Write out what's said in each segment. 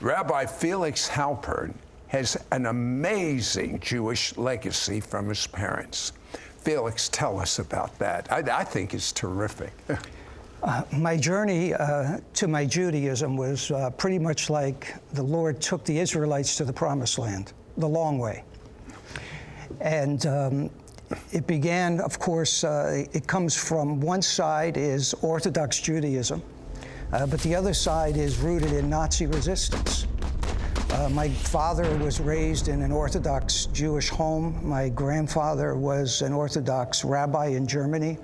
Rabbi Felix Halpern has an amazing Jewish legacy from his parents. Felix, tell us about that. I think it's terrific. My journey to my Judaism was pretty much like the Lord took the Israelites to the Promised Land, the long way. And it began, of course, it comes from one side is Orthodox Judaism, but the other side is rooted in Nazi resistance. My father was raised in an Orthodox Jewish home. My grandfather was an Orthodox rabbi in Germany.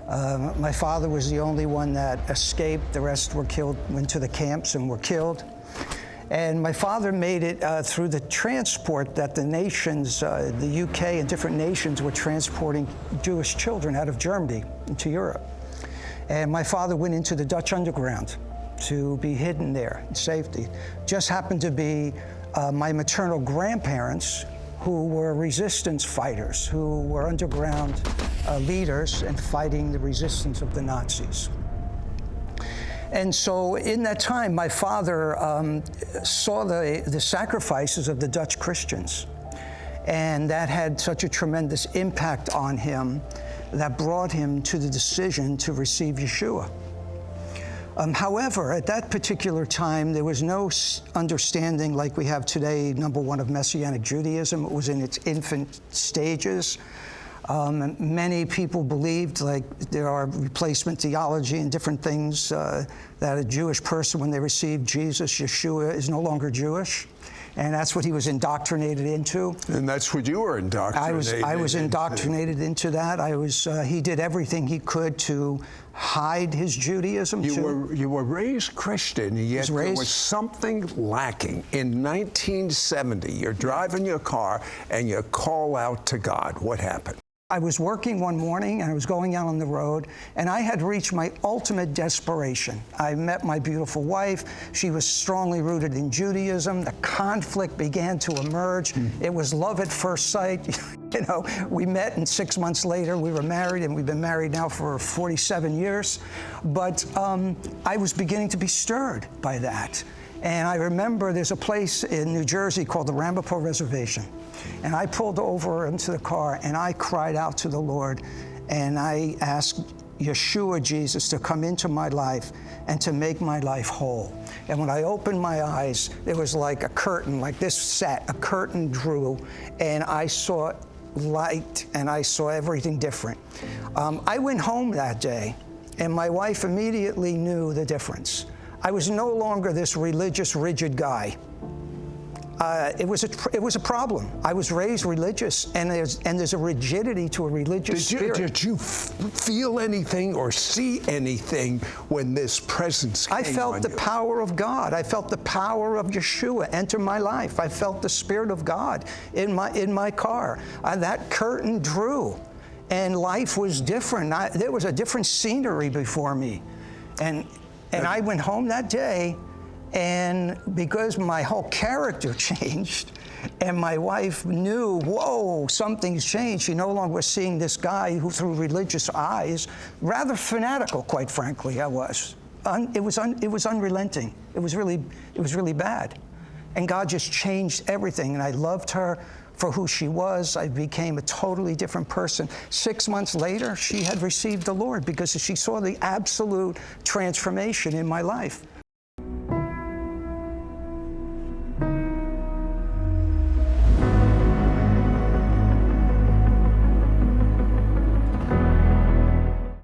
My father was the only one that escaped. The rest were killed, went to the camps and were killed. And my father made it through the transport that the nations, the UK and different nations were transporting Jewish children out of Germany into Europe. And my father went into the Dutch underground to be hidden there in safety. Just happened to be my maternal grandparents, who were resistance fighters, who were underground leaders and fighting the resistance of the Nazis. And so in that time, my father saw the sacrifices of the Dutch Christians. And that had such a tremendous impact on him that brought him to the decision to receive Yeshua. However, at that particular time, there was no understanding like we have today, number one, of Messianic Judaism. It was in its infant stages. Many people believed, like there are replacement theology and different things, that a Jewish person, when they receive Jesus, Yeshua, is no longer Jewish. And that's what he was indoctrinated into. And that's what you were indoctrinated I was indoctrinated into that. He did everything he could to hide his Judaism. You were raised Christian, yet there was something lacking. In 1970, you're driving your car and you call out to God. What happened? I was working one morning and I was going out on the road and I had reached my ultimate desperation. I met my beautiful wife. She was strongly rooted in Judaism. The conflict began to emerge. It was love at first sight. You know, we met and 6 months later we were married, and we've been married now for 47 years. But I was beginning to be stirred by that. And I remember there's a place in New Jersey called the Ramapo Reservation. And I pulled over into the car and I cried out to the Lord and I asked Yeshua, Jesus, to come into my life and to make my life whole. And when I opened my eyes, there was like a curtain, like this set, a curtain drew, and I saw light and I saw everything different. I went home that day and my wife immediately knew the difference. I was no longer this religious, rigid guy. It was a problem. I was raised religious, and there's a rigidity to a religious spirit. Did you feel anything or see anything when this presence came on you? I felt the power of God. I felt the power of Yeshua enter my life. I felt the Spirit of God in my car. That curtain drew, and life was different. There was a different scenery before me, and I went home that day, and because my whole character changed, and my wife knew, whoa, something's changed. She no longer was seeing this guy who, through religious eyes, rather fanatical, quite frankly, I was. It was unrelenting. It was really bad. And God just changed everything, and I loved her for who she was. I became a totally different person. 6 months later, she had received the Lord because she saw the absolute transformation in my life.